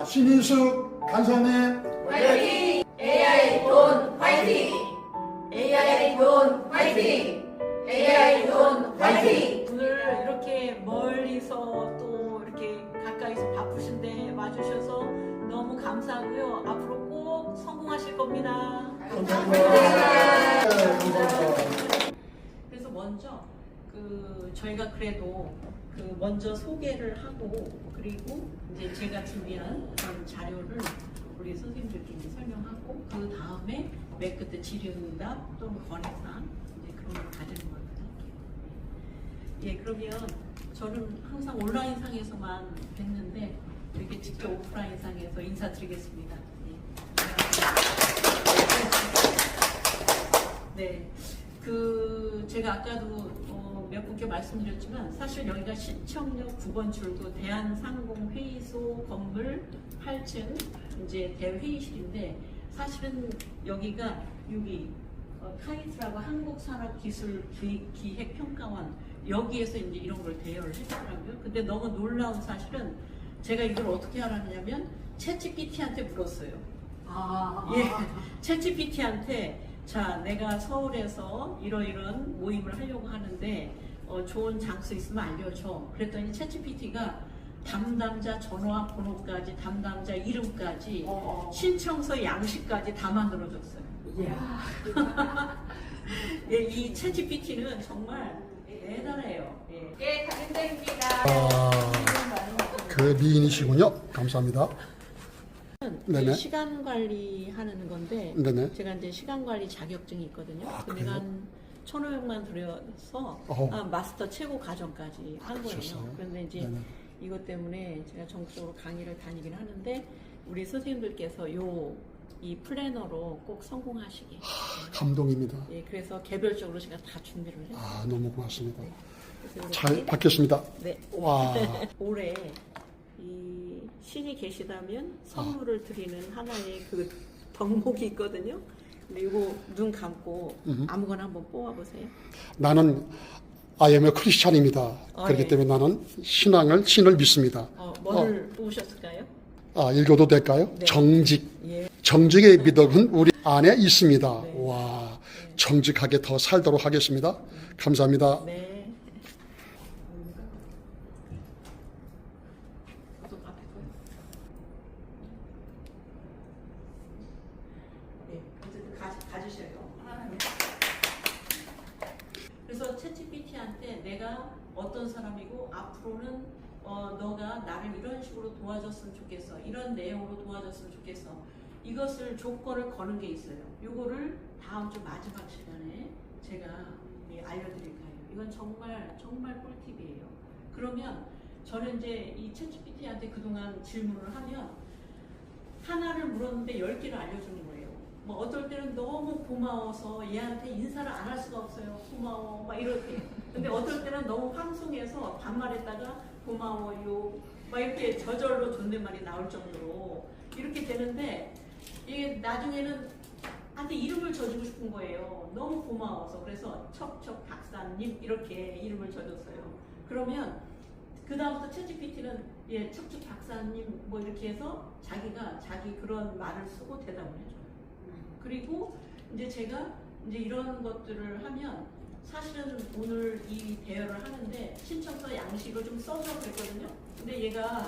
신인숙 간사네 화이팅! AI 돈 화이팅! AI 돈 화이팅! AI 돈 화이팅! 오늘 이렇게 멀리서 또 이렇게 가까이서 바쁘신데 와주셔서 너무 감사하고요. 앞으로 꼭 성공하실 겁니다. 감사합니다. 그래서 먼저 저희가 그래도 먼저 소개를 하고 그리고 이제 제가 준비한 그런 자료를 우리 선생님들께 이제 설명하고 그 다음에 맨 끝에 질의응답 또는 권해사항 이제 그런 걸 가지는 걸로 할게요. 예, 그러면 저는 항상 온라인상에서만 뵀는데 이렇게 직접 오프라인상에서 인사드리겠습니다. 네, 제가 아까도 몇 분께 말씀드렸지만 사실 여기가 시청역 9번 출구 대한상공회의소 건물 8층 이제 대회의실인데 사실은 여기가 여기 카이스트라고 한국산업기술기획평가원 여기에서 이제 이런 걸 대여를 했더라고요. 근데 너무 놀라운 사실은 제가 이걸 어떻게 알았냐면 챗GPT한테 물었어요. 예, 챗GPT한테 자, 내가 서울에서 이런 모임을 하려고 하는데 좋은 장소 있으면 알려줘. 그랬더니 챗GPT가 담당자 전화 번호까지, 담당자 이름까지, 신청서 양식까지 다 만들어줬어요. 이야. 예, 이 챗GPT는 정말 대단해요. 예. 예, 강인대입니다. 그 미인이시군요. 감사합니다. 네네. 시간 관리하는 건데 네네. 제가 이제 시간 관리 자격증이 있거든요. 그래요? 내가 한 1,500만 들여서 마스터 최고 과정까지 한 거예요. 그러셨어요? 그런데 이제 네네. 이것 때문에 제가 전국적으로 강의를 다니긴 하는데 우리 선생님들께서 이 플래너로 꼭 성공하시게. 감동입니다. 예, 그래서 개별적으로 제가 다 준비를 했어요. 너무 고맙습니다. 그래서 잘 이렇게 받겠습니다. 네. 와, 올해 이 신이 계시다면 선물을 드리는 하나의 그 덕목이 있거든요. 근데 이거 눈 감고 아무거나 한번 뽑아보세요. 나는 I am a 크리스찬입니다. 그렇기 예. 때문에 나는 신을 믿습니다. 뭐를 뽑으셨을까요? 읽어도 될까요? 네. 정직. 예. 정직의 미덕은 우리 안에 있습니다. 네. 와, 정직하게 더 살도록 하겠습니다. 감사합니다. 네. 저도 앞에 거요. 네, 어쨌든 가주셔요. 그래서 챗GPT한테 내가 어떤 사람이고 앞으로는 너가 나를 이런 식으로 도와줬으면 좋겠어. 이런 내용으로 도와줬으면 좋겠어. 이것을 조건을 거는 게 있어요. 이거를 다음 주 마지막 시간에 제가 알려드릴 거예요. 이건 정말 꿀팁이에요. 그러면 저는 이제 이 챗GPT한테 그동안 질문을 하면 하나를 물었는데 10개를 알려주는 거예요. 뭐 어떨 때는 너무 고마워서 얘한테 인사를 안 할 수가 없어요. 고마워 막 이렇게. 근데 어떨 때는 너무 황송해서 반말했다가 고마워요 막 이렇게 저절로 존댓말이 나올 정도로 이렇게 되는데 이게 나중에는 한테 이름을 져주고 싶은 거예요. 너무 고마워서. 그래서 척척 박사님 이렇게 이름을 져줬어요. 그러면 그 다음부터 챗GPT는 척척 박사님 뭐 이렇게 해서 자기 그런 말을 쓰고 대답을 해줘요. 그리고 이제 제가 이제 이런 것들을 하면 사실은 오늘 이 대여를 하는데 신청서 양식을 좀 써서 그랬거든요. 근데 얘가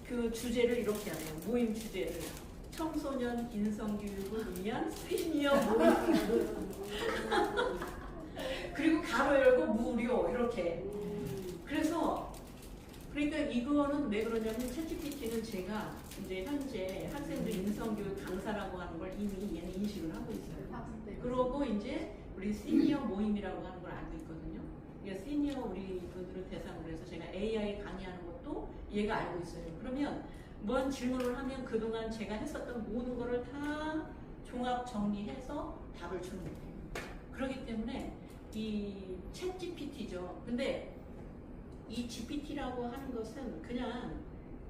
그 주제를 이렇게 하네요. 모임 주제를. 청소년 인성교육을 위한 시니어 모임. 그리고 가로 열고 무료 이렇게. 그래서 그러니까 이거는 왜 그러냐면 챗GPT는 제가 이제 현재 학생들 인성교육 강사라고 하는 걸 이미 얘는 인식을 하고 있어요. 그러고 이제 우리 시니어 모임이라고 하는 걸 알고 있거든요. 그러니까 시니어 우리 분들을 대상으로 해서 제가 AI 강의하는 것도 얘가 알고 있어요. 그러면 뭔 질문을 하면 그동안 제가 했었던 모든 거를 다 종합 정리해서 답을 주는 거예요. 그렇기 때문에 이 챗GPT죠. 근데 이 GPT라고 하는 것은 그냥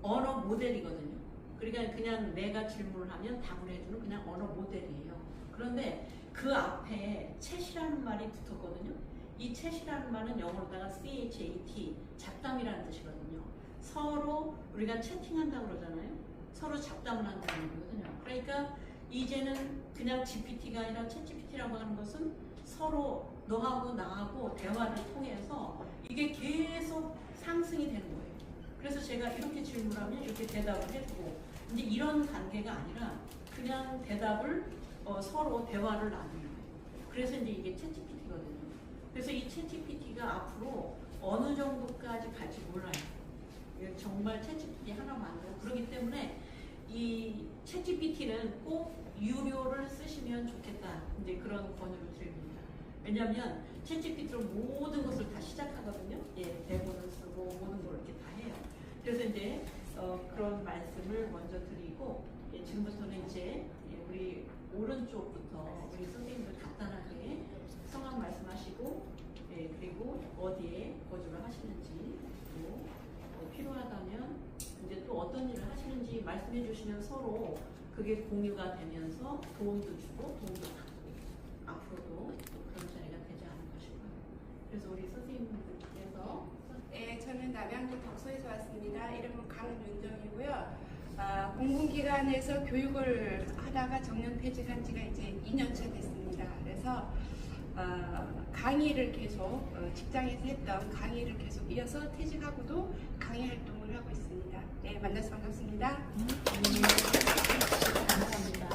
언어 모델이거든요. 그러니까 그냥 내가 질문을 하면 답을 해주는 그냥 언어 모델이에요. 그런데 그 앞에 챗이라는 말이 붙었거든요. 이 챗이라는 말은 영어로다가 CHAT, 잡담이라는 뜻이거든요. 서로 우리가 채팅한다고 그러잖아요. 서로 잡담을 한다는 거거든요. 그러니까 이제는 그냥 GPT가 아니라 챗GPT라고 하는 것은 서로 너하고 나하고 대화를 통해서 이게 계속 상승이 되는 거예요. 그래서 제가 이렇게 질문하면 이렇게 대답을 해주고 이제 이런 관계가 아니라 그냥 대답을 서로 대화를 나누는 거예요. 그래서 이제 이게 챗GPT거든요. 그래서 이 챗GPT가 앞으로 어느 정도까지 갈지 몰라요. 정말 챗GPT 하나 만들고 그러기 때문에 이 챗GPT는 꼭 유료를 쓰시면 좋겠다. 이제 그런 권유를 드립니다. 왜냐하면 챗GPT로 모든 것을 다 시작하거든요. 예, 대본을 쓰고 모든 걸 이렇게 다 해요. 그래서 이제 그런 말씀을 먼저 드리고 지금부터는 이제 우리 오른쪽부터 우리 선생님들 간단하게 성함 말씀하시고 그리고 어디에 거주를 하시는지 또 필요하다면 이제 또 어떤 일을 하시는지 말씀해 주시면 서로 그게 공유가 되면서 도움도 주고 도움도 받고 앞으로도 또 그런 자리가 되지 않을까 싶어요. 그래서 우리 선생님들께서 네, 저는 남양주 덕소에서 왔습니다. 이름은 강윤정이고요. 공공기관에서 교육을 하다가 정년 퇴직한 지가 이제 2년차 됐습니다. 그래서 강의를 계속 직장에서 했던 강의를 계속 이어서 퇴직하고도 강의 활동을 하고 있습니다. 네, 만나서 반갑습니다. 감사합니다.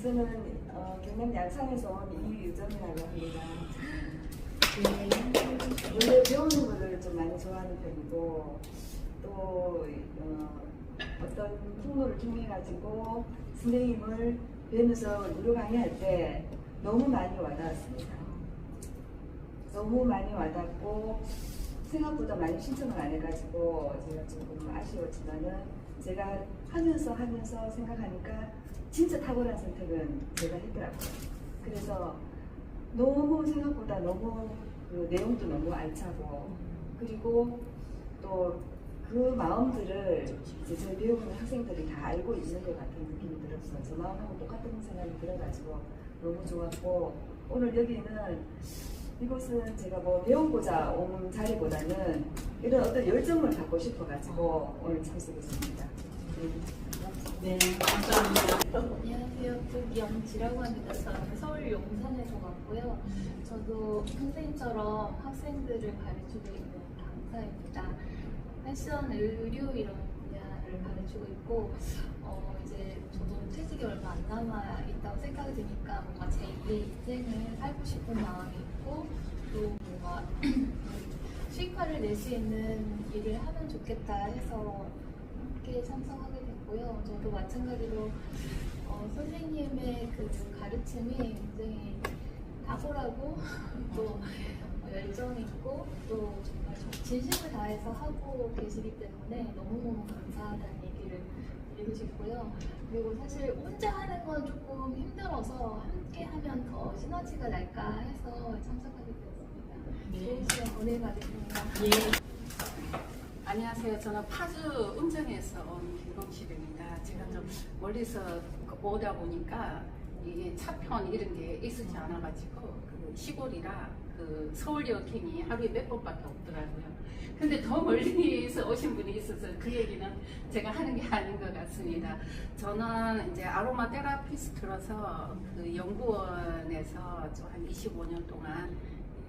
저는 경남 양산에서 온 이유정이라고 합니다. 원래 배우는 것을 좀 많이 좋아하는 편이고 또 어떤 풍로를 통해 가지고 선생님을 뵈면서 무료 강의할 때 너무 많이 와닿았습니다. 너무 많이 와닿고 생각보다 많이 신청을 안 해가지고 제가 조금 아쉬웠지만은 제가 하면서 생각하니까 진짜 탁월한 선택은 제가 했더라고요. 그래서 너무 생각보다 너무 그 내용도 너무 알차고 그리고 또 그 마음들을 이제 저희 배우는 학생들이 다 알고 있는 것 같은 느낌이 들었어요. 저 마음하고 똑같은 생각이 들어가지고 너무 좋았고 오늘 여기는 이곳은 제가 뭐 배우고자 온 자리보다는 이런 어떤 열정을 갖고 싶어가지고 오늘 참석했습니다. 네, 감사합니다. 안녕하세요. 국영지라고 합니다. 저는 서울 용산에서 왔고요. 저도 선생님처럼 학생들을 가르치고 있는 강사입니다. 패션, 의류 이런 분야를 가르치고 있고 이제 저도 퇴직이 얼마 안 남아 있다고 생각이 드니까 뭔가 제2의 인생을 살고 싶은 마음이 있고 또 뭔가 수익화를 낼 수 있는 일을 하면 좋겠다 해서 함께 참석하게 됐고요. 저도 마찬가지로 선생님의 그 가르침이 굉장히 탁월하고 또 열정 있고 또 정말 진심을 다해서 하고 계시기 때문에 너무너무 감사하다는 얘기를 드리고 싶고요. 그리고 사실 혼자 하는 건 조금 힘들어서 함께 하면 더 시너지가 날까 해서 참석하게 되었습니다. 좋은 시간 보내가겠습니다. 안녕하세요. 저는 파주 음정에서 온 김봉실입니다. 제가 좀 멀리서 오다 보니까 이게 차편 이런 게 있지 않아가지고 그 시골이라 그 서울역행이 하루에 몇 번밖에 없더라고요. 근데 더 멀리서 오신 분이 있어서 그 얘기는 제가 하는 게 아닌 것 같습니다. 저는 이제 아로마 테라피스트로서 그 연구원에서 한 25년 동안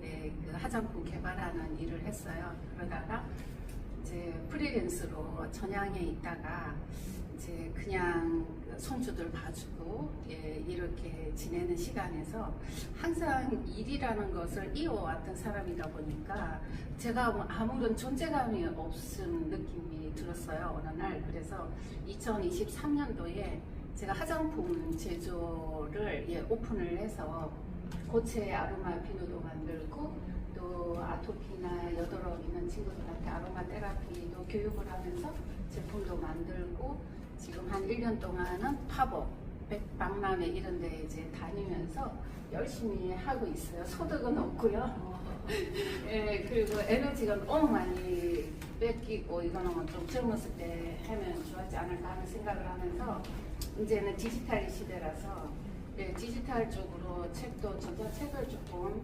그 화장품 개발하는 일을 했어요. 그러다가 이제 프리랜서로 전향에 있다가 이제 그냥 손주들 봐주고 이렇게 지내는 시간에서 항상 일이라는 것을 이어왔던 사람이다 보니까 제가 아무런 존재감이 없은 느낌이 들었어요. 어느 날. 그래서 2023년도에 제가 화장품 제조를 오픈을 해서 고체 아로마 비누도 만들고 또 아토피나 여드름 있는 친구들한테 아로마 테라피도 교육을 하면서 제품도 만들고 지금 한 1년 동안은 팝업, 박람회 이런 데 이제 다니면서 열심히 하고 있어요. 소득은 없고요. 예, 그리고 에너지가 너무 많이 뺏기고 이거는 좀 젊었을 때 하면 좋았지 않을까 하는 생각을 하면서 이제는 디지털 시대라서 예, 디지털 쪽으로 책도 전자책을 조금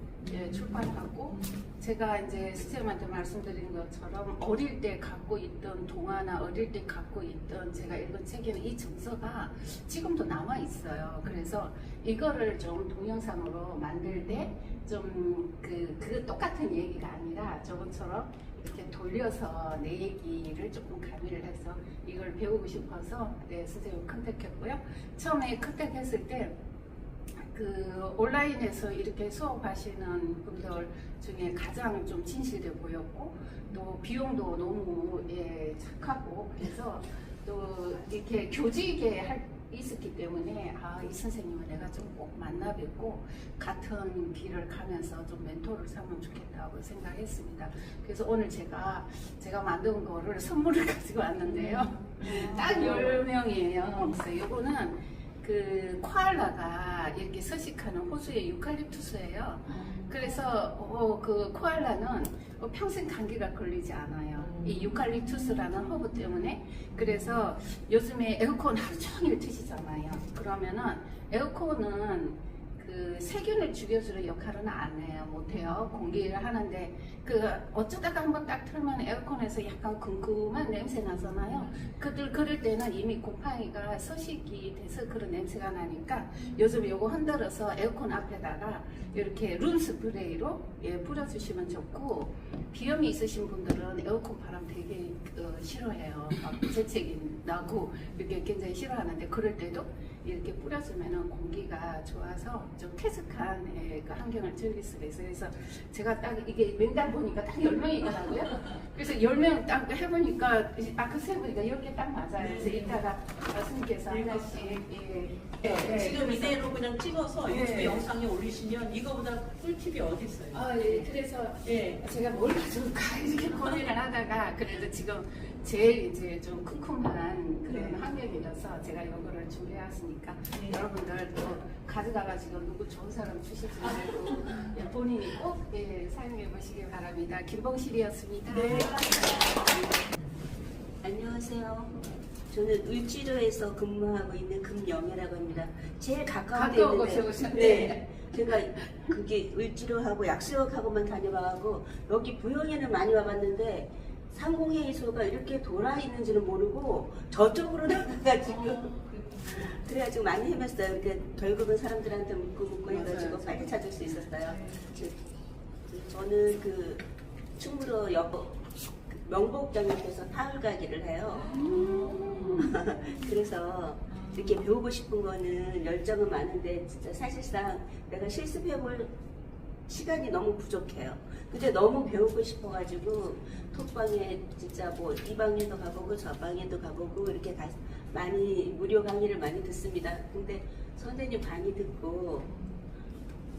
출판하고 제가 이제 선생님한테 말씀드린 것처럼 어릴 때 갖고 있던 동화나 어릴 때 갖고 있던 제가 읽은 책에는 이 정서가 지금도 남아 있어요. 그래서 이거를 좀 동영상으로 만들 때 좀 그 똑같은 얘기가 아니라 저번처럼 이렇게 돌려서 내 얘기를 조금 가미를 해서 이걸 배우고 싶어서 선생님 컨택했고요. 처음에 컨택했을 때 온라인에서 이렇게 수업하시는 분들 중에 가장 좀 진실돼 보였고 또 비용도 너무 착하고 그래서 또 이렇게 교직에 있었기 때문에 이 선생님을 내가 좀 꼭 만나 뵙고 같은 길을 가면서 좀 멘토를 삼으면 좋겠다고 생각했습니다. 그래서 오늘 제가 만든 거를 선물을 가지고 왔는데요. 딱 10명이에요. 그래서 이거는 코알라가 이렇게 서식하는 호수의 유칼립투스예요. 그래서 그 코알라는 평생 감기가 걸리지 않아요. 이 유칼립투스라는 허브 때문에. 그래서 요즘에 에어컨 하루 종일 트시잖아요. 그러면은 에어컨은 세균을 죽여주는 역할은 안 해요. 못해요. 공기를 하는데 어쩌다가 한번 딱 틀면 에어컨에서 약간 쿰쿰한 냄새 나잖아요. 그럴 때는 이미 곰팡이가 서식이 돼서 그런 냄새가 나니까 요즘 요거 흔들어서 에어컨 앞에다가 이렇게 룸 스프레이로 뿌려주시면 좋고 비염이 있으신 분들은 에어컨 바람 되게 싫어해요. 막 재채기 나고 이렇게 굉장히 싫어하는데 그럴 때도 이렇게 뿌려주면 공기가 좋아서 좀 쾌적한 그 환경을 즐길 수가 있어요. 그래서 제가 딱 이게 명단 보니까 딱 10명이더라고요. 그래서 10명 딱 해보니까 아까 세보니까 이렇게 딱 맞아요. 그래서 이따가 스님께서 하나씩 지금 이대로 그냥 찍어서 유튜브 영상에 올리시면 이거보다 꿀팁이 어디 있어요? 그래서 제가 뭘 가져올까 이렇게 고민을 하다가 그래도 지금 제일 이제 좀 쿰쿰한 그런 환경이라서 제가 이거를 준비해왔으니까 여러분들 또 가져가가지고 누구 좋은 사람 주시지 말고 본인이 꼭 사용해 보시기 바랍니다. 김봉실이었습니다. 안녕하세요. 저는 을지로에서 근무하고 있는 금영애라고 합니다. 제일 가까운 데 가까운 곳에 오셨네. 제가 그게 을지로하고 약수역하고만 다녀봐가고 여기 부영에는 많이 와봤는데 상공회의소가 이렇게 돌아 있는지는 모르고 저쪽으로 나가가지고 그래가지고 많이 헤맸어요. 근데 결국은 사람들한테 묻고 해가지고 빨리 찾을 수 있었어요. 저는 충무로 명복당 옆에서 타월 가게를 해요. 그래서 이렇게 배우고 싶은 거는 열정은 많은데 진짜 사실상 내가 실습해볼 시간이 너무 부족해요. 근데 너무 배우고 싶어가지고 톡방에 진짜 이 방에도 가보고 저 방에도 가보고 이렇게 많이 무료 강의를 많이 듣습니다. 근데 선생님 많이 듣고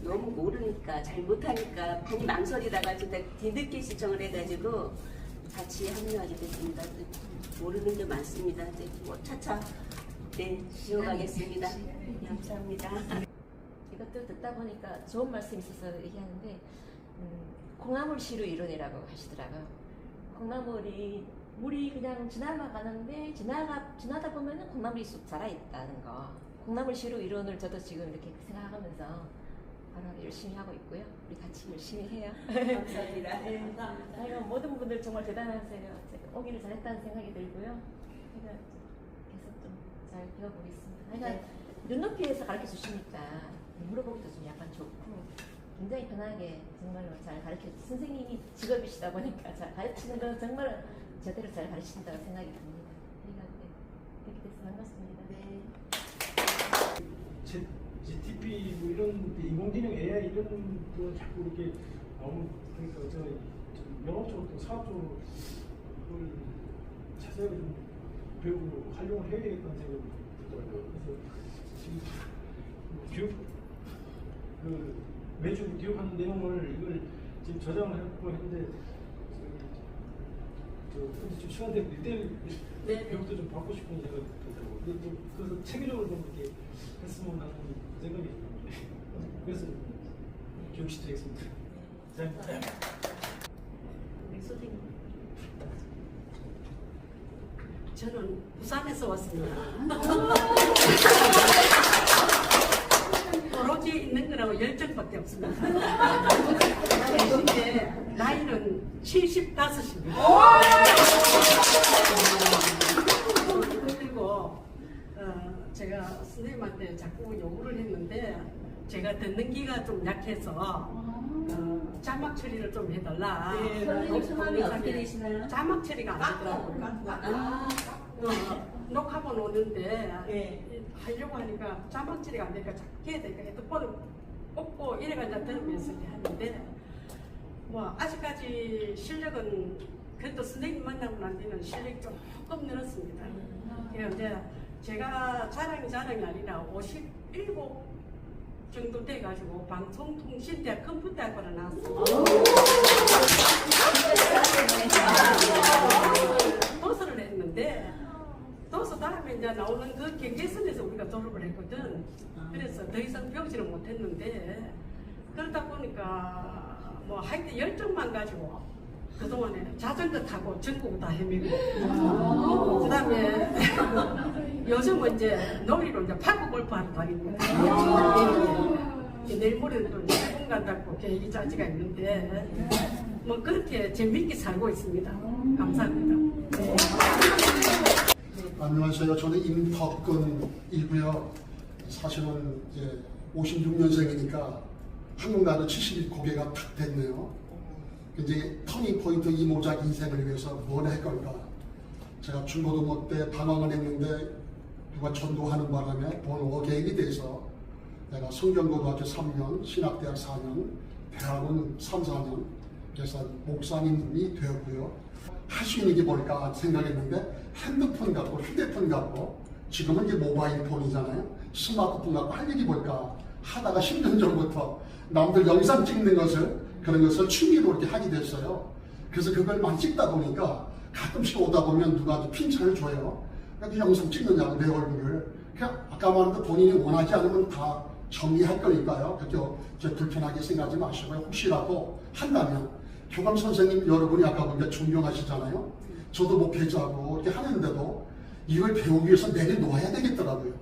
너무 모르니까 잘 못하니까 많이 망설이다가 진짜 뒤늦게 신청을 해가지고 같이 합류하게 됐습니다. 모르는 게 많습니다. 이제 차차 지워가겠습니다. 감사합니다. 이것도 듣다 보니까 좋은 말씀 있어서 얘기하는데 콩나물 시루 이론이라고 하시더라고요. 콩나물이 물이 그냥 지나가는데 지나다 보면은 콩나물이 쑥 자라 있다는 거. 콩나물 시루 이론을 저도 지금 이렇게 생각하면서 바로 열심히 하고 있고요. 우리 같이 열심히 해요. 감사합니다. 네. 감사합니다. 아이고, 모든 분들 정말 대단하세요. 제가 오기를 잘했다는 생각이 들고요. 제가 계속 좀 잘 배워보겠습니다. 그러니까 눈높이에서 가르쳐 주시니까 물어보기도 좀 약간 좋고 굉장히 편하게 정말로 잘 가르쳐 주시고 선생님이 직업이시다 보니까 잘 가르치는 건 정말 제대로 잘 가르치신다고 생각이 듭니다. 그렇게 돼서 반갑습니다. 네. GTP 이런 인공지능 AI 이런 거 자꾸 이렇게 너무 그러니까 영업 쪽으로 또 사업 쪽으로 그걸 자세하게 좀 배우고 활용을 해야 되겠다는 생각이 들더라고요. 그래서 지금 교육 매주 교육하는 내용을 이걸 지금 저장을 하고 했는데 근데 좀 시간 되고 1대1 교육도 좀 받고 싶은 생각이 들더라고요. 그래서 체계적으로 좀 이렇게 했으면 하는 생각이 듭니다. 그래서 교육 시작했습니다. 감사합니다. 우리 선생님. 저는 부산에서 왔습니다. 열정이라고 열정밖에 없습니다. 근데 나이는 75입니다. 그리고 제가 선생님한테 자꾸 요구를 했는데 제가 듣는 귀가 좀 약해서 자막 처리를 좀 해달라. 선생님 성함이 어떻게 되시나요? 자막 처리가 안 되더라고요. 녹화본 오는데 하려고 하니까 자막 처리가 안 되니까 자꾸 해야 되니까 헤드폰을 꽂고 이래가지고 들으면서 하는데 뭐 아직까지 실력은 그래도 선생님 만나고 난 뒤는 실력이 조금 늘었습니다. 그래서 이제 제가 자랑이 아니라 57 정도 돼가지고 방송통신대학 컴퓨터학과를 나왔습니다. 도서를 했는데 도서 다음에 이제 나오는 그 경계선에서 우리가 졸업을 했거든. 그래서 더 이상 배우지는 못했는데 그러다 보니까 뭐 하여튼 열정만 가지고 그동안에 자전거 타고 전국 다 헤매고 그 다음에 요즘은 이제 놀이로 이제 파크 골프 하러 다니고 내일 모레는 또 일본 간다고 계획이 짜지가 있는데 뭐 그렇게 재밌게 살고 있습니다. 감사합니다. 안녕하세요. 저는 임덕근이고요. 사실은 이제 56년생이니까 한국 나라 70일 고개가 탁 됐네요. 이제 터닝 포인트 이 모작 인생을 위해서 뭘 할 걸까? 제가 중고등부 때 방황을 했는데 누가 전도하는 바람에 본호 계획이 돼서 내가 성경고등학교 3년, 신학대학 4년, 대학원 3, 4년 그래서 목사님이 되었고요. 할 수 있는 게 뭘까 생각했는데 핸드폰 갖고 휴대폰 갖고 지금은 이제 모바일 폰이잖아요. 스마트폰 갖고 할 일이 뭘까 하다가 10년 전부터 남들 영상 찍는 것을 그런 것을 취미로 이렇게 하게 됐어요. 그래서 그걸 많이 찍다 보니까 가끔씩 오다 보면 누가 핀찬을 줘요. 그 영상 찍느냐고 내 얼굴을. 그냥 아까 말한 그 본인이 원하지 않으면 다 정리할 거니까요. 그렇게 불편하게 생각하지 마시고요. 혹시라도 한다면 교감 선생님 여러분이 아까 보니까 존경하시잖아요. 저도 목회자고 이렇게 하는데도 이걸 배우기 위해서 내려놓아야 되겠더라고요.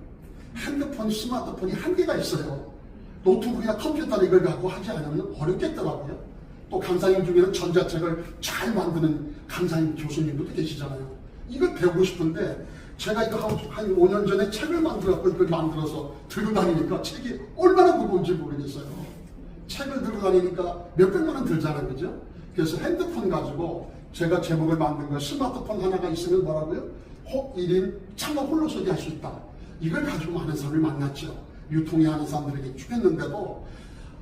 핸드폰, 스마트폰이 한계가 있어요. 노트북이나 컴퓨터를 이걸 갖고 하지 않으면 어렵겠더라고요. 또 강사님 중에는 전자책을 잘 만드는 강사님 교수님도 계시잖아요. 이걸 배우고 싶은데 제가 이거 한 5년 전에 책을 만들었고 이걸 만들어서 들고 다니니까 책이 얼마나 무거운지 모르겠어요. 책을 들고 다니니까 몇백만 원 들잖아요. 그죠? 그래서 핸드폰 가지고 제가 제목을 만든 거 스마트폰 하나가 있으면 뭐라고요? 1인 창업 홀로서기 할 수 있다. 이걸 가지고 많은 사람을 만났죠. 유통해 하는 사람들에게 주겠는데도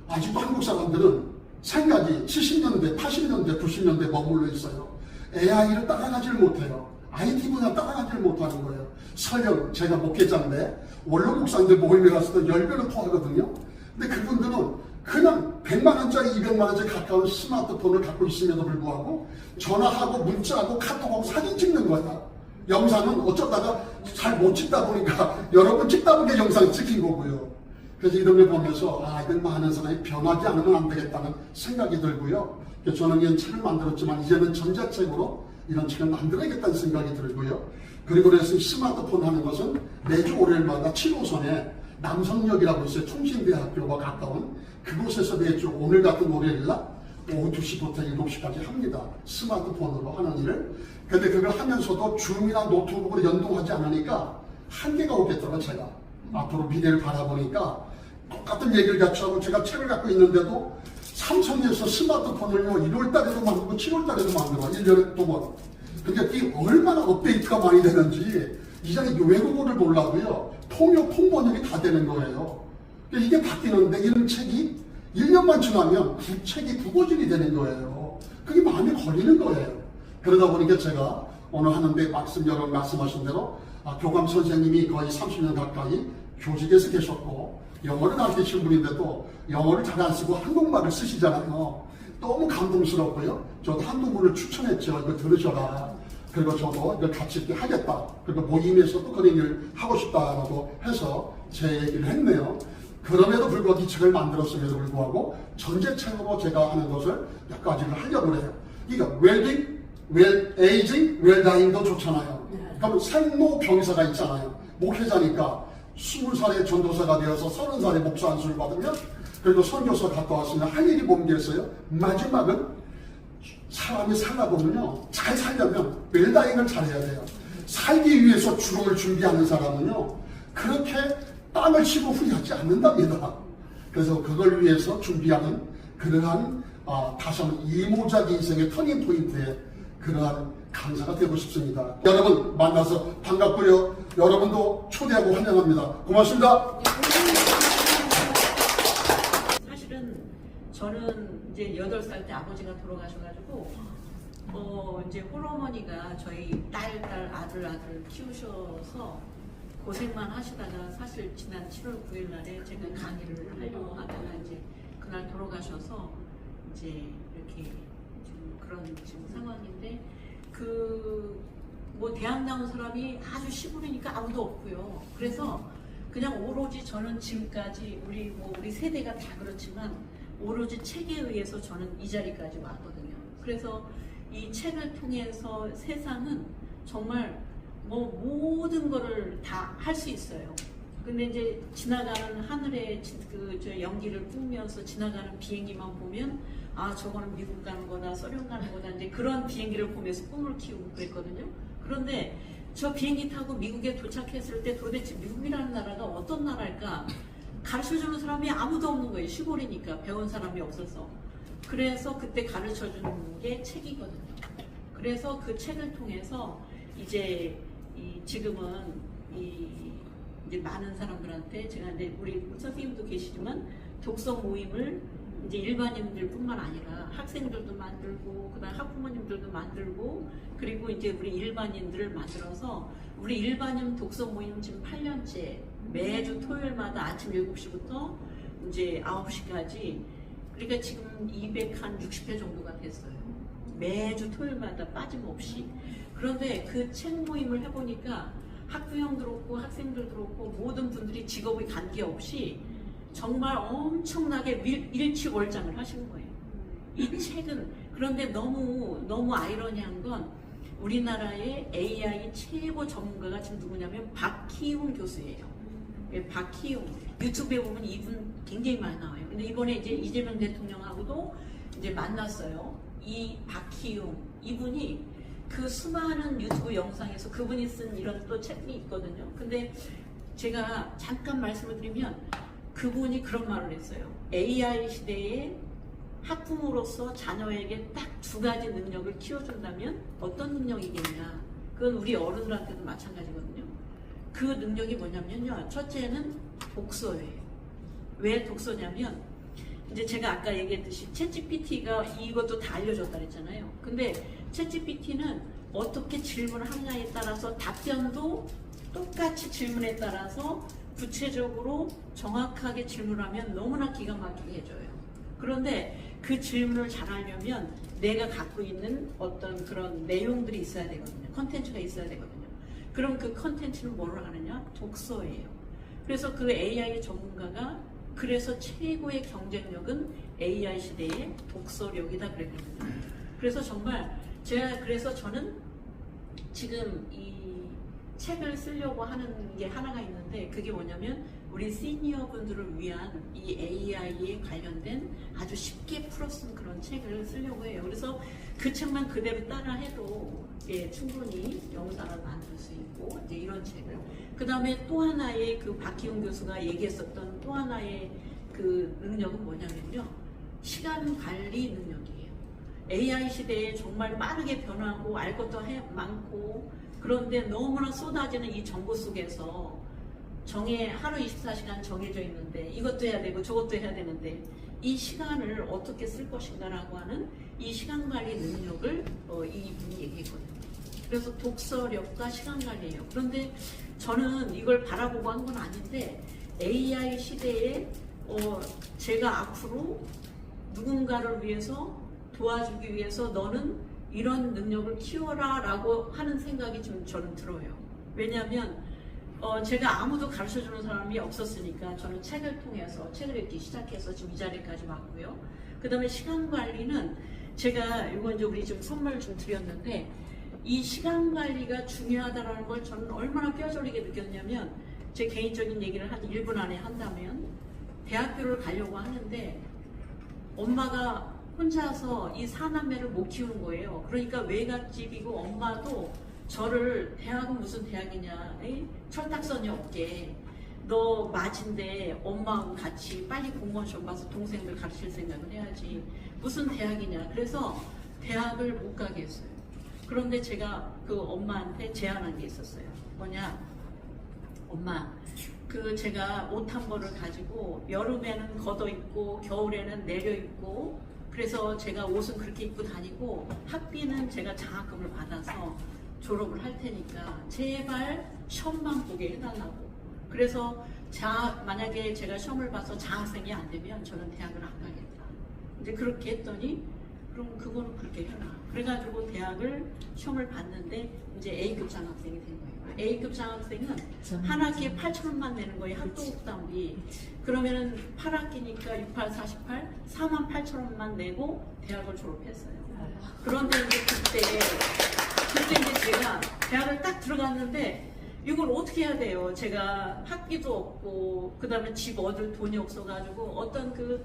아직도 한국 사람들은 생각이 70년대, 80년대, 90년대 머물러 있어요. AI를 따라가지를 못해요. IT 분야 따라가지를 못하는 거예요. 설령 제가 목회자인데 원로 목사님들 모임에 갔을 때 10배로 토하거든요. 근데 그분들은 그냥 100만 원짜리, 200만 원짜리 가까운 스마트폰을 갖고 있음에도 불구하고 전화하고 문자하고 카톡하고 사진 찍는 거야. 영상은 어쩌다가 잘 못 찍다 보니까 여러 번 찍다 보니까 영상 찍힌 거고요. 그래서 이런 걸 보면서 이건 많은 사람이 변하지 않으면 안 되겠다는 생각이 들고요. 그래서 저는 이런 책을 만들었지만 이제는 전자책으로 이런 책을 만들어야겠다는 생각이 들고요. 그리고 그래서 스마트폰 하는 것은 매주 월요일마다 7호선에 남성역이라고 있어요. 통신대학교가 가까운 그곳에서 매주 오늘 같은 월요일날 오후 2시부터 7시까지 합니다. 스마트폰으로 하는 일을. 근데 그걸 하면서도 줌이나 노트북으로 연동하지 않으니까 한계가 오겠더라고요. 제가 앞으로 미래를 바라보니까 똑같은 얘기를 같이 하고 제가 책을 갖고 있는데도 삼성에서 스마트폰을요 1월달에도 만들고 7월달에도 만들어 1년에 2번. 근데 이게 얼마나 업데이트가 많이 되는지 이전에 외국어를 보려고요 통역 통번역이 다 되는 거예요. 이게 바뀌는데 이런 책이 1년만 지나면 책이 국어질이 되는 거예요. 그게 마음이 걸리는 거예요. 그러다 보니까 제가 오늘 하는데 여러분 말씀하신 대로 교감 선생님이 거의 30년 가까이 교직에서 계셨고 영어를 가르치신 분인데도 영어를 잘 안 쓰고 한국말을 쓰시잖아요. 너무 감동스럽고요. 저도 한국말을 추천했죠. 이거 들으셔라. 그리고 저도 이걸 같이 이렇게 하겠다. 그리고 모임에서도 그런 일을 하고 싶다라고 해서 제 얘기를 했네요. 그럼에도 불구하고 이 책을 만들었음에도 불구하고 전제책으로 제가 하는 것을 몇 가지를 하려고 해요. 이거 웰빙, 웰에이징, 웰다잉도 좋잖아요. 그럼 생로병사가 있잖아요. 목회자니까 20살에 전도사가 되어서 30살에 목사 안수를 받으면 그래도 선교사 갔다 왔으면 할 일이 뭔겠어요? 마지막은 사람이 살다 보면요, 잘 살려면 웰다잉을 잘해야 돼요. 살기 위해서 죽음을 준비하는 사람은요, 그렇게 땅을 치고 후회하지 않는답니다. 그래서 그걸 위해서 준비하는 그러한 다시 한번 이모작 인생의 터닝 포인트에 그러한 강사가 되고 싶습니다. 여러분 만나서 반갑고요. 여러분도 초대하고 환영합니다. 고맙습니다. 사실은 저는 이제 8살 때 아버지가 돌아가셔가지고 이제 홀어머니가 저희 딸, 아들 키우셔서 고생만 하시다가 사실 지난 7월 9일 날에 제가 강의를 하려고 하다가 이제 그날 돌아가셔서 이제 이렇게 지금 그런 지금 상황인데 뭐 대학 나온 사람이 아주 시골이니까 아무도 없고요. 그래서 그냥 오로지 저는 지금까지 우리 세대가 다 그렇지만 오로지 책에 의해서 저는 이 자리까지 왔거든요. 그래서 이 책을 통해서 세상은 정말 뭐 모든 거를 다 할 수 있어요. 근데 이제 지나가는 하늘에 저 연기를 뿜으면서 지나가는 비행기만 보면 저거는 미국 가는 거다, 소련 가는 거다, 이제 그런 비행기를 보면서 꿈을 키우고 그랬거든요. 그런데 저 비행기 타고 미국에 도착했을 때 도대체 미국이라는 나라가 어떤 나라일까 가르쳐주는 사람이 아무도 없는 거예요. 시골이니까 배운 사람이 없어서. 그래서 그때 가르쳐주는 게 책이거든요. 그래서 그 책을 통해서 이제 지금은 이제 많은 사람들한테 제가 이제 우리 선생님도 계시지만 독서 모임을 이제 일반인들뿐만 아니라 학생들도 만들고 그다음 학부모님들도 만들고 그리고 이제 우리 일반인들을 만들어서 우리 일반인 독서 모임 지금 8년째 매주 토요일마다 아침 7시부터 이제 9시까지 그러니까 지금 260회 정도가 됐어요. 매주 토요일마다 빠짐없이. 그런데 그 책 모임을 해보니까 학부형들 없고 학생들도 없고 모든 분들이 직업에 관계없이 정말 엄청나게 일취월장을 하신 거예요. 이 책은 그런데 너무 아이러니한 건 우리나라의 AI 최고 전문가가 지금 누구냐면 박희웅 교수예요. 박희웅 유튜브에 보면 이분 굉장히 많이 나와요. 근데 이번에 이제 이재명 대통령하고도 이제 만났어요. 이 박희웅 이분이 그 수많은 유튜브 영상에서 그분이 쓴 이런 또 책이 있거든요. 근데 제가 잠깐 말씀을 드리면 그분이 그런 말을 했어요. AI 시대에 학부모로서 자녀에게 딱 2가지 능력을 키워준다면 어떤 능력이겠냐. 그건 우리 어른들한테도 마찬가지거든요. 그 능력이 뭐냐면요. 첫째는 독서예요. 왜 독서냐면 이제 제가 아까 얘기했듯이 챗GPT가 이것도 다 알려줬다 그랬잖아요. 근데 챗GPT는 어떻게 질문을 하느냐에 따라서 답변도 똑같이 질문에 따라서 구체적으로 정확하게 질문하면 너무나 기가 막히게 해줘요. 그런데 그 질문을 잘하려면 내가 갖고 있는 어떤 그런 내용들이 있어야 되거든요. 컨텐츠가 있어야 되거든요. 그럼 그 컨텐츠는 뭐를 하느냐? 독서예요. 그래서 그 AI 전문가가 그래서 최고의 경쟁력은 AI 시대의 독서력이다 그랬거든요. 그래서 정말 그래서 저는 지금 이 책을 쓰려고 하는 게 하나가 있는데 그게 뭐냐면 우리 시니어 분들을 위한 이 AI에 관련된 아주 쉽게 풀어쓴 그런 책을 쓰려고 해요. 그래서 그 책만 그대로 따라 해도 충분히 영상을 만들 수 있고 이제 이런 책을. 그 다음에 또 하나의 그 박희웅 교수가 얘기했었던 또 하나의 그 능력은 뭐냐면요. 시간 관리 능력이에요. AI 시대에 정말 빠르게 변하고 알 것도 많고 그런데 너무나 쏟아지는 이 정보 속에서 하루 24시간 정해져 있는데 이것도 해야 되고 저것도 해야 되는데 이 시간을 어떻게 쓸 것인가라고 하는 이 시간 관리 능력을 이분이 얘기했거든요. 그래서 독서력과 시간 관리예요. 그런데 저는 이걸 바라보고 한 건 아닌데 AI 시대에 제가 앞으로 누군가를 위해서 도와주기 위해서 너는 이런 능력을 키워라 라고 하는 생각이 좀 저는 들어요. 왜냐하면 제가 아무도 가르쳐주는 사람이 없었으니까 저는 책을 통해서 책을 읽기 시작해서 지금 이 자리까지 왔고요. 그 다음에 시간 관리는 제가 이거 이제 우리 좀 선물 좀 드렸는데 이 시간 관리가 중요하다는 걸 저는 얼마나 뼈저리게 느꼈냐면 제 개인적인 얘기를 한 1분 안에 한다면 대학교를 가려고 하는데 엄마가 혼자서 이 사남매를 못 키우는 거예요. 그러니까 외갓집이고 엄마도 저를 대학은 무슨 대학이냐, 에이? 철딱선이 없게 너 맞인데 엄마하고 같이 빨리 공무원 시험 봐서 동생들 가르칠 생각을 해야지 무슨 대학이냐. 그래서 대학을 못 가게 했어요. 그런데 제가 그 엄마한테 제안한 게 있었어요. 뭐냐, 엄마, 그 제가 옷 한 벌을 가지고 여름에는 걷어 입고 겨울에는 내려 입고 그래서 제가 옷은 그렇게 입고 다니고 학비는 제가 장학금을 받아서 졸업을 할 테니까 제발 시험만 보게 해달라고. 그래서 만약에 제가 시험을 봐서 장학생이 안 되면 저는 대학을 안 가겠다. 이제 그렇게 했더니 그럼 그거는 그렇게 해라. 그래가지고 대학을 시험을 봤는데 이제 A급 장학생이 된 거예요. A급 장학생은 한 학기에 8,000원만 내는 거예요. 학도국담비. 그러면은 8학기니까 68, 48, 48,000원만 내고 대학을 졸업했어요. 그런데 이제 그때 이제 제가 대학을 딱 들어갔는데 이걸 어떻게 해야 돼요? 제가 학비도 없고 그 다음에 집 얻을 돈이 없어가지고 어떤 그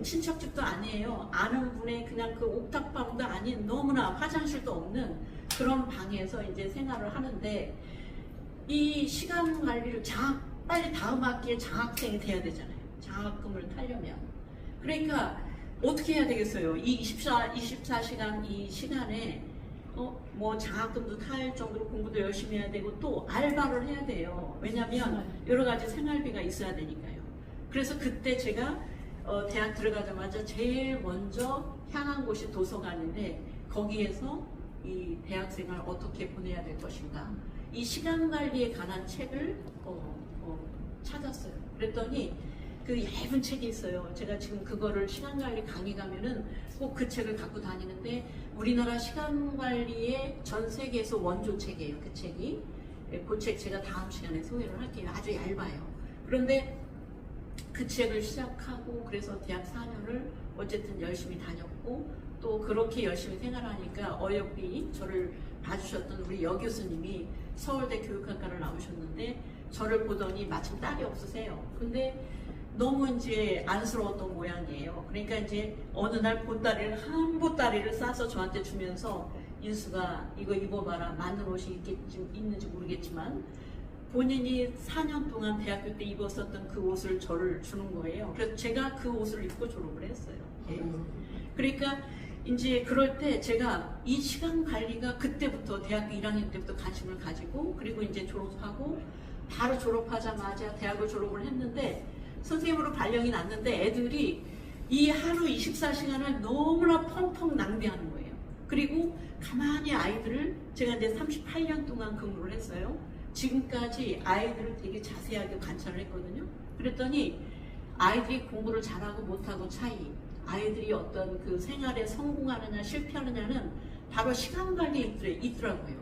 친척집도 아니에요. 아는 분의 그냥 그 옥탑방도 아닌 너무나 화장실도 없는 그런 방에서 이제 생활을 하는데 이 시간 관리를 빨리 다음 학기에 장학생이 돼야 되잖아요. 장학금을 타려면. 그러니까 어떻게 해야 되겠어요? 이 24시간 이 시간에 뭐 장학금도 탈 정도로 공부도 열심히 해야 되고 또 알바를 해야 돼요. 왜냐하면 여러 가지 생활비가 있어야 되니까요. 그래서 그때 제가 대학 들어가자마자 제일 먼저 향한 곳이 도서관인데 거기에서 이 대학생활 어떻게 보내야 될 것인가 이 시간 관리에 관한 책을 찾았어요. 그랬더니 그 얇은 책이 있어요. 제가 지금 그거를 시간관리 강의 가면은 꼭 그 책을 갖고 다니는데 우리나라 시간관리의 전 세계에서 원조책이에요. 그 책이. 그 책 제가 다음 시간에 소개를 할게요. 아주 얇아요. 그런데 그 책을 시작하고 그래서 대학 4년을 어쨌든 열심히 다녔고 또 그렇게 열심히 생활하니까 어여삐 저를 봐주셨던 우리 여 교수님이 서울대 교육학과를 나오셨는데 저를 보더니 마침 딸이 없으세요. 근데 너무 이제 안쓰러웠던 모양이에요. 그러니까 이제 어느 날 한 보따리를 싸서 저한테 주면서 인수가 이거 입어봐라. 맞는 옷이 있는지 모르겠지만 본인이 4년 동안 대학교 때 입었었던 그 옷을 저를 주는 거예요. 그래서 제가 그 옷을 입고 졸업을 했어요. 예. 그러니까 이제 그럴 때 제가 이 시간 관리가 그때부터 대학교 1학년 때부터 관심을 가지고 그리고 이제 졸업하고 바로 졸업하자마자 대학을 졸업을 했는데 선생님으로 발령이 났는데 애들이 이 하루 24시간을 너무나 펑펑 낭비하는 거예요. 그리고 가만히 아이들을 제가 이제 38년 동안 근무를 했어요. 지금까지 아이들을 되게 자세하게 관찰을 했거든요. 그랬더니 아이들이 공부를 잘하고 못하고 차이, 아이들이 어떤 그 생활에 성공하느냐 실패하느냐는 바로 시간 관리에 있더라고요.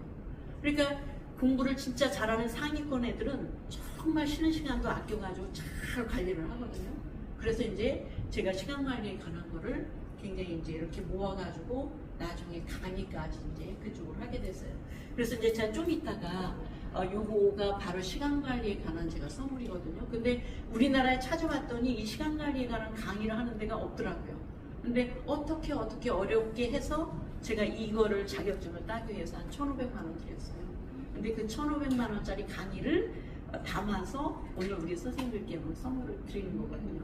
그러니까 공부를 진짜 잘하는 상위권 애들은 정말 쉬는 시간도 아껴가지고 잘 관리를 하거든요. 그래서 이제 제가 시간 관리에 관한 거를 굉장히 이제 이렇게 모아가지고 나중에 강의까지 이제 그쪽으로 하게 됐어요. 그래서 이제 제가 좀 이따가 요거가 바로 시간 관리에 관한 제가 선물이거든요. 근데 우리나라에 찾아봤더니 이 시간 관리에 관한 강의를 하는 데가 없더라고요. 근데 어떻게 어렵게 해서 제가 이거를 자격증을 따기 위해서 한 1,500만 원 드렸어요. 근데 그 1,500만 원짜리 강의를 담아서 오늘 우리 선생님들께 선물을 드리는 거거든요.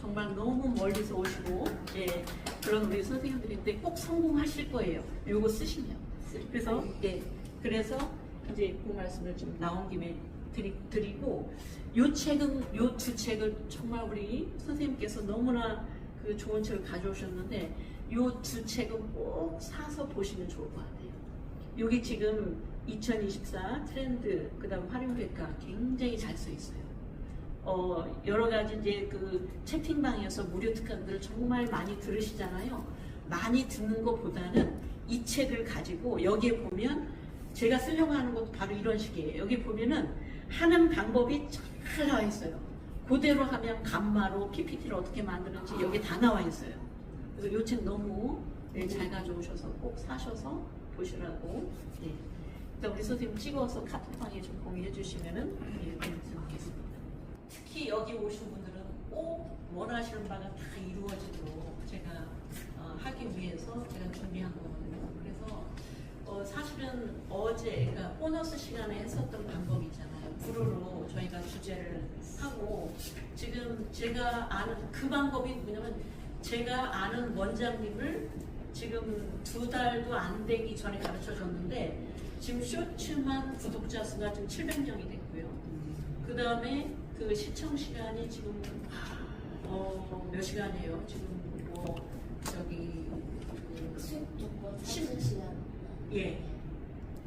정말 너무 멀리서 오시고 그런 우리 선생님들인데 꼭 성공하실 거예요. 요거 쓰시면. 그래서 그래서 이제 그 말씀을 좀 나온 김에 드리고 요 두 책을 정말 우리 선생님께서 너무나 그 좋은 책을 가져오셨는데 요 두 책은 꼭 사서 보시면 좋을 것 같아요. 여기 지금 2024 트렌드 그다음 활용백과 굉장히 잘 써 있어요. 여러 가지 이제 그 채팅방에서 무료 특강들을 정말 많이 들으시잖아요. 많이 듣는 것보다는 이 책을 가지고 여기에 보면 제가 쓰려고 하는 것도 바로 이런 식이에요. 여기 보면은 하는 방법이 잘 나와 있어요. 그대로 하면 감마로 PPT를 어떻게 만드는지 여기 다 나와 있어요. 그래서 이 책 너무 잘 가져오셔서 꼭 사셔서 보시라고. 일단 우리 선생님 찍어서 카톡방에 좀 공유해 주시면은 좋겠습니다. 특히 여기 오신 분들은 꼭 원하시는 바가 다 이루어지도록 제가 하기 위해서 제가 준비한 거거든요. 그래서 사실은 어제 그러니까 보너스 시간에 했었던 방법이 있잖아요. 부르로 저희가 주제를 하고 지금 제가 아는 그 방법이 뭐냐면 제가 아는 원장님을 지금 2달도 안 되기 전에 가르쳐 줬는데 지금 쇼츠만 구독자 수가 지금 700명이 됐고요. 그 다음에 그 시청 시간이 지금 몇 시간이에요? 지금 뭐 저기 수익 조건 30시간. 예.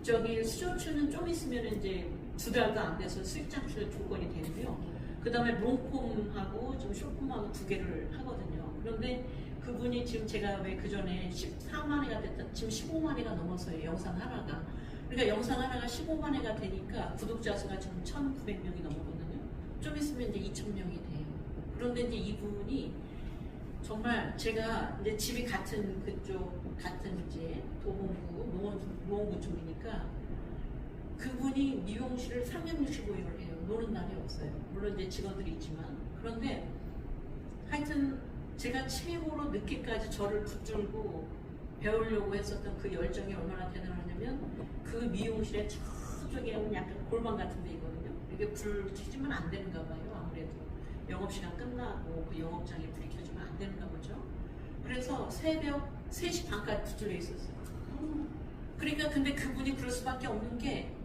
저기 쇼츠는 좀 있으면 이제 2달도 안 돼서 수익 창출 조건이 되고요. 그 다음에 롱폼하고 지금 쇼폼하고 2개를 하거든요. 그런데 그분이 지금 제가 왜 그 전에 14만 회가 됐다, 지금 15만 회가 넘었어요. 영상 하나가. 그러니까 영상 하나가 15만 회가 되니까 구독자 수가 지금 1,900명이 넘었거든요. 좀 있으면 이제 2,000명이 돼요. 그런데 이제 이분이 정말 제가 이제 집이 같은 그쪽 같은 이제 도봉구 노원구 쪽이니까 그분이 미용실을 365일을 해요. 노는 날이 없어요. 물론 이제 직원들이 있지만. 그런데 하여튼 제가 최고로 늦게까지 저를 붙들고 배우려고 했었던 그 열정이 얼마나 대단하냐면 그 미용실에 저쪽에 약간 골방 같은 데 있거든요. 이게 불 켜지면 안 되는가 봐요. 아무래도 영업시간 끝나고 그 영업장에 불이 켜지면 안 되는가 보죠. 그래서 새벽 3시 반까지 붙들려 있었어요. 그러니까 근데 그분이 그럴 수밖에 없는 게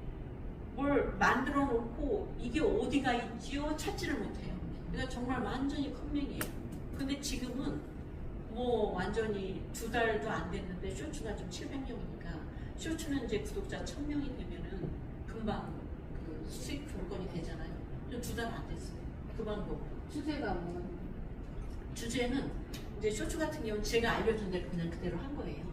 뭘 만들어 놓고 이게 어디가 있지요? 찾지를 못해요. 그러니까 정말 완전히 큰명이에요. 근데 지금은 뭐 완전히 2달도 안 됐는데 쇼츠가 좀 700명이니까 쇼츠는 이제 구독자 1000명이 되면은 금방 그 수익 조건이 되잖아요. 2달 안 됐어요. 그 방법으로. 주제가 뭐? 주제는 이제 쇼츠 같은 경우는 제가 알려준 대로 그냥 그대로 한 거예요.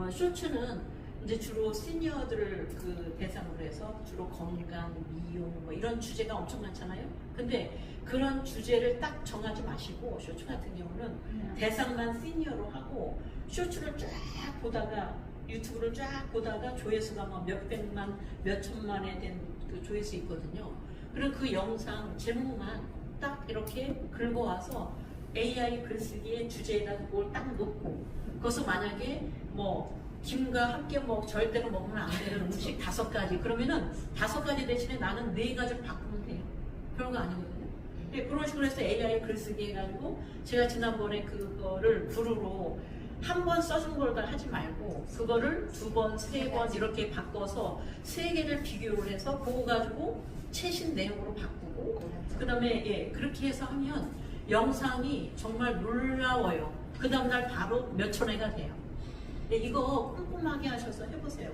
쇼츠는 이제 주로 시니어들을 그 대상으로 해서 주로 건강, 미용 뭐 이런 주제가 엄청 많잖아요. 근데 그런 주제를 딱 정하지 마시고 쇼츠 같은 경우는 대상만 시니어로 하고 쇼츠를 쫙 보다가 유튜브를 쫙 보다가 조회수가 막 몇백만, 몇천만에 된 그 조회수 있거든요. 그럼 그 영상 제목만 딱 이렇게 긁어와서 AI 글쓰기의 주제에다 그걸 딱 놓고 거기서 만약에 뭐 김과 함께 절대로 먹으면 안 되는 음식 5가지 그러면은 5가지 대신에 나는 4가지를 바꾸면 돼요. 그런 거 아니거든요. 네, 그런 식으로 해서 AI 글쓰기 해가지고 제가 지난번에 그거를 부르로 한 번 써준 걸 하지 말고 그거를 2번, 3번 이렇게 바꿔서 3개를 비교를 해서 그거 가지고 최신 내용으로 바꾸고 그 다음에 그렇게 해서 하면 영상이 정말 놀라워요. 그 다음날 바로 몇천 회가 돼요. 이거 꼼꼼하게 하셔서 해보세요.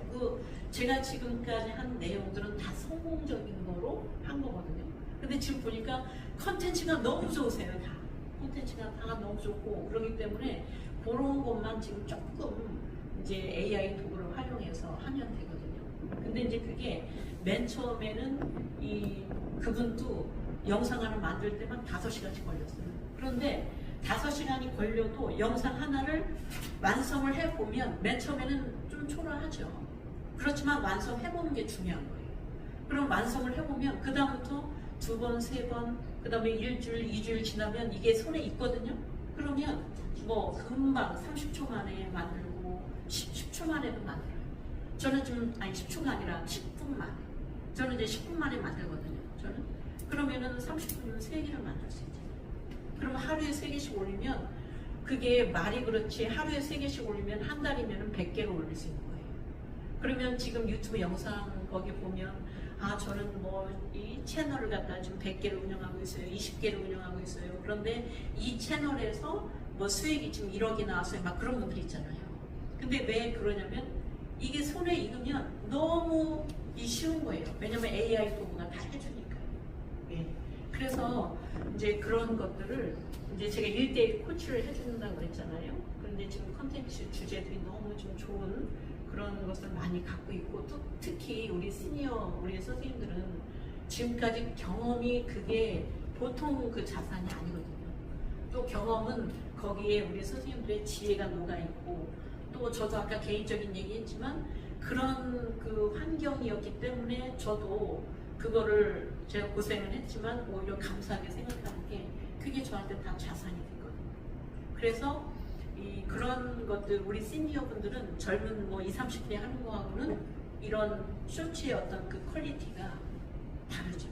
제가 지금까지 한 내용들은 다 성공적인 거로 한 거거든요. 근데 지금 보니까 컨텐츠가 너무 좋으세요. 다 컨텐츠가 다 너무 좋고 그러기 때문에 그런 것만 지금 조금 이제 AI 도구를 활용해서 하면 되거든요. 근데 이제 그게 맨 처음에는 그분도 영상 하나 만들 때만 5시간씩 걸렸어요. 그런데 5시간이 걸려도 영상 하나를 완성을 해보면 맨 처음에는 좀 초라하죠. 그렇지만 완성해보는 게 중요한 거예요. 그럼 완성을 해보면 그 다음부터 2번, 3번, 그 다음에 1주일, 2주일 지나면 이게 손에 있거든요. 그러면 뭐 금방 30초 만에 만들고 10초 만에도 만들어요. 저는 좀 10초가 아니라 10분 만에. 저는 이제 10분 만에 만들거든요. 저는 그러면은 30분이면 3개를 만들 수 있잖아요. 그러면 하루에 3개씩 올리면 그게 말이 그렇지 하루에 3개씩 올리면 한 달이면 100개를 올릴 수 있는 거예요. 그러면 지금 유튜브 영상 거기 보면 저는 뭐 이 채널을 갖다 지금 100개를 운영하고 있어요. 20개를 운영하고 있어요. 그런데 이 채널에서 뭐 수익이 지금 1억이 나왔어요. 막 그런 분들이 있잖아요. 근데 왜 그러냐면 이게 손에 익으면 너무 쉬운 거예요. 왜냐면 AI 도구가 다 해주니까. 그래서 이제 그런 것들을 이제 제가 1대1 코치를 해준다고 그랬잖아요. 그런데 지금 컨텐츠 주제들이 너무 좀 좋은 그런 것을 많이 갖고 있고 또 특히 우리 시니어 우리 선생님들은 지금까지 경험이 그게 보통 그 자산이 아니거든요. 또 경험은 거기에 우리 선생님들의 지혜가 녹아있고 또 저도 아까 개인적인 얘기했지만 그런 그 환경이었기 때문에 저도 그거를 제가 고생을 했지만 오히려 감사하게 생각하는 게 그게 저한테 다 자산이 됐거든요. 그래서 그런 것들 우리 시니어 분들은 젊은 뭐 20, 30대 하는 거하고는 이런 쇼츠의 어떤 그 퀄리티가 다르죠.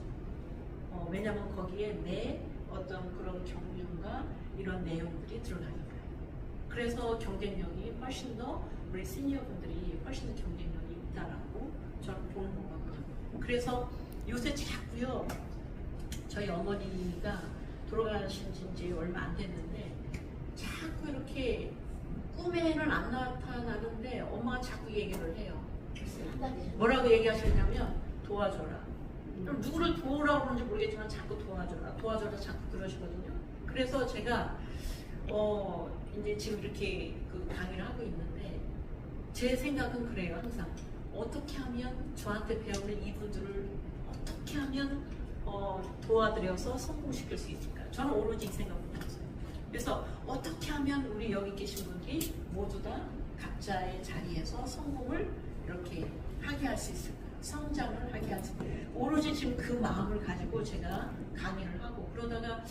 왜냐면 거기에 내 어떤 그런 경륜과 이런 내용들이 들어가니까요. 그래서 경쟁력이 훨씬 더 우리 시니어 분들이 훨씬 더 경쟁력이 있다라고 저는 보는 거거든요. 그래서 요새 자꾸요, 저희 어머니가 돌아가신 지 얼마 안 됐는데 자꾸 이렇게 꿈에는 안 나타나는데 엄마가 자꾸 얘기를 해요. 뭐라고 얘기하시냐면 도와줘라. 그럼 누구를 도우라고 그러는지 모르겠지만 자꾸 도와줘라 자꾸 그러시거든요. 그래서 제가 이제 지금 이렇게 그 강의를 하고 있는데 제 생각은 그래요. 항상 어떻게 하면 저한테 배우는 이분들을 어떻게 하면 도와드려서 성공시킬 수 있을까? 저는 오로지 이 생각밖에 없어요. 그래서 어떻게 하면 우리 여기 계신 분들이 모두 다 각자의 자리에서 성공을 이렇게 하게 할 수 있을까? 성장을 하게 할 수 있을까? 오로지 지금 그 마음을 가지고 제가 강의를 하고 그러다가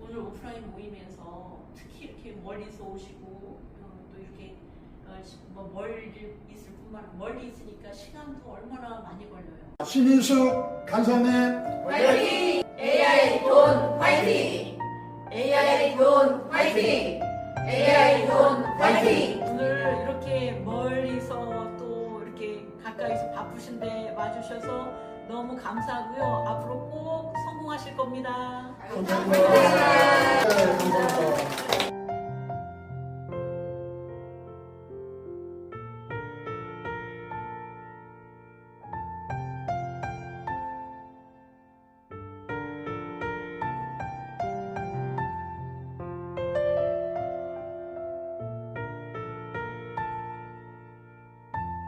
오늘 오프라인 모임에서 특히 이렇게 멀리서 오시고 또 이렇게 뭐 멀리 있을 뿐만 아니라 멀리 있으니까 시간도 얼마나 많이 걸려요. 신인숙 간사님 화이팅! AI 돈 화이팅! AI 돈 화이팅! AI 돈 화이팅! 오늘 이렇게 멀리서 또 이렇게 가까이서 바쁘신데 와주셔서 너무 감사하고요. 앞으로 꼭 성공하실 겁니다. 감사합니다. 네, 감사합니다.